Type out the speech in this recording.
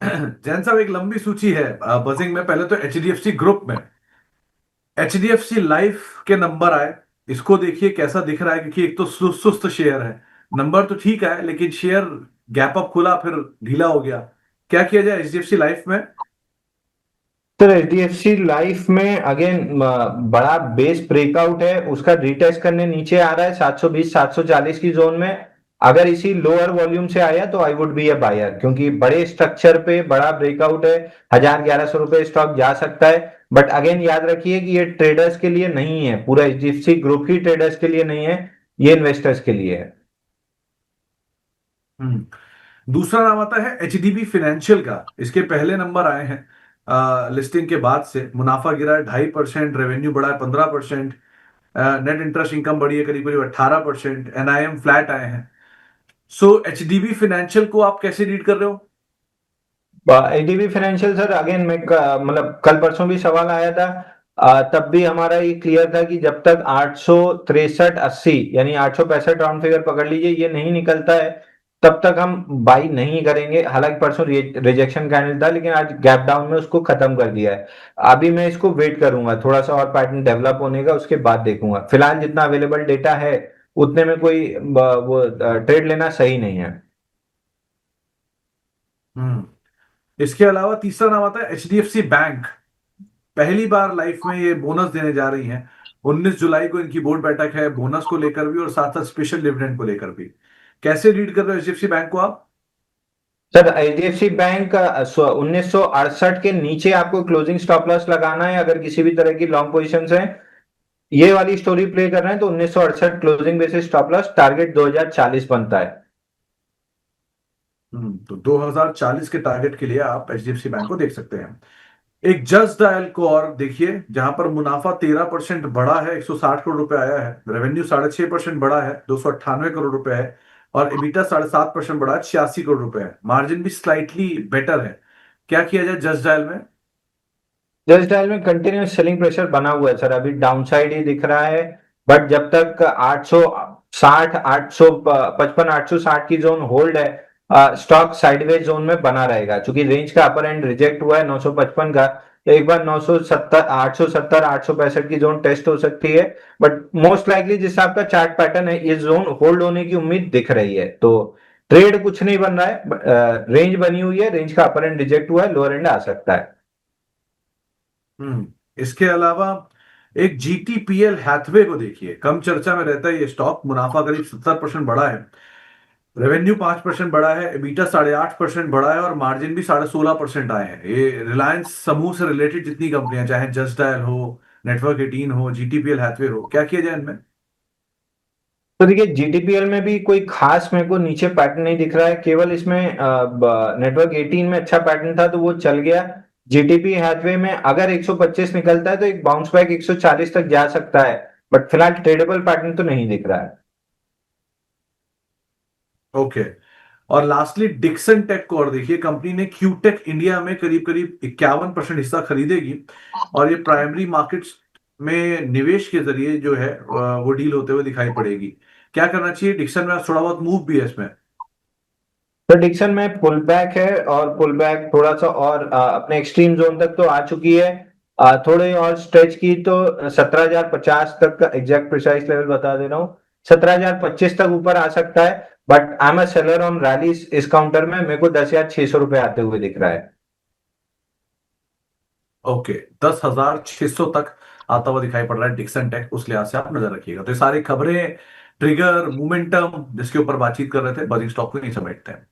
जैन साहब, एक लंबी सूची है बजिंग में। पहले तो एचडीएफसी ग्रुप में एचडीएफसी लाइफ के नंबर आए। इसको देखिए कैसा दिख रहा है, क्योंकि एक तो सुस्त शेयर है। नंबर तो ठीक है, लेकिन शेयर गैप अप खुला फिर ढीला हो गया। क्या किया जाए एचडीएफसी लाइफ में? सर एचडीएफसी लाइफ में अगेन बड़ा बेस ब्रेकआउट है, उसका रीटेस्ट करने नीचे आ रहा है 720 740 की जोन में। अगर इसी लोअर वॉल्यूम से आया तो I would be a buyer, क्योंकि बड़े स्ट्रक्चर पे बड़ा ब्रेकआउट है। 1000 1100 रुपए स्टॉक जा सकता है। बट अगेन याद रखिए कि ये ट्रेडर्स के लिए नहीं है, पूरा एचडीएफसी ग्रुप ही ट्रेडर्स के लिए नहीं है, ये इन्वेस्टर्स के लिए है। दूसरा नाम आता है एचडीबी फाइनेंशियल का। इसके पहले नंबर आए हैं लिस्टिंग के बाद से। मुनाफा गिरा है 2.5%, रेवेन्यू बढ़ा है 15%, नेट इंटरेस्ट इनकम बढ़ी है करीब करीब 18%, एनआईएम फ्लैट आए हैं। सो एचडीबी फाइनेंशियल को आप कैसे रीड कर रहे हो? एडीबी फाइनेंशियल सर, अगेन मैं मतलब कल परसों भी सवाल आया था। तब भी हमारा ये क्लियर था कि जब तक 863.80 यानी 865 राउंड फिगर पकड़ लीजिए, ये नहीं निकलता है, तब तक हम बाई नहीं करेंगे। हालांकि परसों रिजेक्शन कैंडल था, लेकिन आज गैप डाउन में उसको खत्म कर दिया है। अभी मैं इसको वेट करूंगा थोड़ा सा और पैटर्न डेवलप होने का, उसके बाद देखूंगा। फिलहाल जितना अवेलेबल डेटा है उतने में कोई वो ट्रेड लेना सही नहीं है। हम्म इसके अलावा तीसरा नाम आता है एचडीएफसी बैंक। पहली बार लाइफ में ये बोनस देने जा रही हैं। 19 जुलाई को इनकी बोर्ड बैठक है, बोनस को लेकर भी और साथ साथ स्पेशल डिविडेंड को लेकर भी। कैसे रीड कर रहे हो एचडीएफसी बैंक को आप? सर एचडीएफसी बैंक 1968 के नीचे आपको क्लोजिंग स्टॉप लॉस लगाना है अगर किसी भी तरह की लॉन्ग पोजीशंस हैं। ये वाली स्टोरी प्ले कर रहे हैं तो 1968 closing basis stop loss, target 2040 बनता है। तो 2040 के टारगेट के लिए आप एचडीएफसी बैंक को देख सकते हैं। एक जस्ट डायल को और देखिए, जहां पर मुनाफा 13% बढ़ा है, 160 करोड़ रुपए आया है। रेवेन्यू 6.5% बढ़ा है, 298 करोड़ रुपए है। और EBITDA 7.5% बढ़ा है, 86 करोड़ रुपए है। मार्जिन भी स्लाइटली बेटर है। क्या किया जाए जस्ट डायल में? जस्ट डायल में कंटिन्यूस सेलिंग प्रेशर बना हुआ है सर, अभी डाउन साइड ही दिख रहा है। बट जब तक 860 855 860 की जोन होल्ड है, स्टॉक साइडवेज जोन में बना रहेगा। चूंकि रेंज का अपर एंड रिजेक्ट हुआ है 955 का, तो एक बार 970 870 865 की जोन टेस्ट हो सकती है। बट मोस्ट लाइकली जिस आपका चार्ट पैटर्न है, ये जोन होल्ड होने की उम्मीद दिख रही है। तो ट्रेड कुछ नहीं बन रहा है, रेंज बनी हुई है, रेंज का अपर एंड रिजेक्ट हुआ है, लोअर एंड आ सकता है। इसके अलावा एक जीटीपीएल हैथवे को देखिए। कम चर्चा में रहता है ये स्टॉक। मुनाफा करीब 70% बढ़ा है, रेवेन्यू 5% बढ़ा है, EBITDA 8.5% बढ़ा है और मार्जिन भी 16.5% आए हैं। ये रिलायंस समूह से रिलेटेड जितनी कंपनियां, चाहे जस्ट डायल हो, नेटवर्क 18 हो, जीटीपीएल हैथवे हो, क्या किया जाए इनमें? तो देखिए जीटीपीएल में भी कोई खास मेरे को नीचे पैटर्न नहीं दिख रहा है, केवल इसमें नेटवर्क 18 में अच्छा पैटर्न था तो वो चल गया। जीटीपी हैथवे में अगर 125 निकलता है तो एक बाउंस बैक 140 तक जा सकता है। बट फिलहाल ट्रेडेबल पैटर्न तो नहीं दिख रहा है। ओके। और लास्टली डिक्सन टेक को और देखिए। कंपनी ने क्यूटेक इंडिया में करीब करीब 51% हिस्सा खरीदेगी और ये प्राइमरी मार्केट्स में निवेश के जरिए जो है वो डील होते हुए दिखाई पड़ेगी। क्या करना चाहिए डिक्सन में? थोड़ा बहुत मूव भी है इसमें। प्रेडिक्शन में पुल बैक है, और पुल बैक थोड़ा सा और अपने एक्सट्रीम जोन तक तो आ चुकी है। थोड़े और स्ट्रेच की तो 17,050 तक का एग्जैक्ट प्रिसाइज लेवल बता दे रहा हूँ, 17,025 तक ऊपर आ सकता है। But I am a seller on rallies. इस काउंटर में मेरे को 10,600 रुपए आते हुए दिख रहा है। ओके, 10,600 तक आता हुआ दिखाई पड़ रहा है डिक्सन टेक। उस लिहाज से आप नजर रखिएगा। तो ये सारी खबरें, ट्रिगर, मोमेंटम जिसके ऊपर बातचीत कर रहे थे, बजिंग स्टॉक को नहीं समेटते हैं।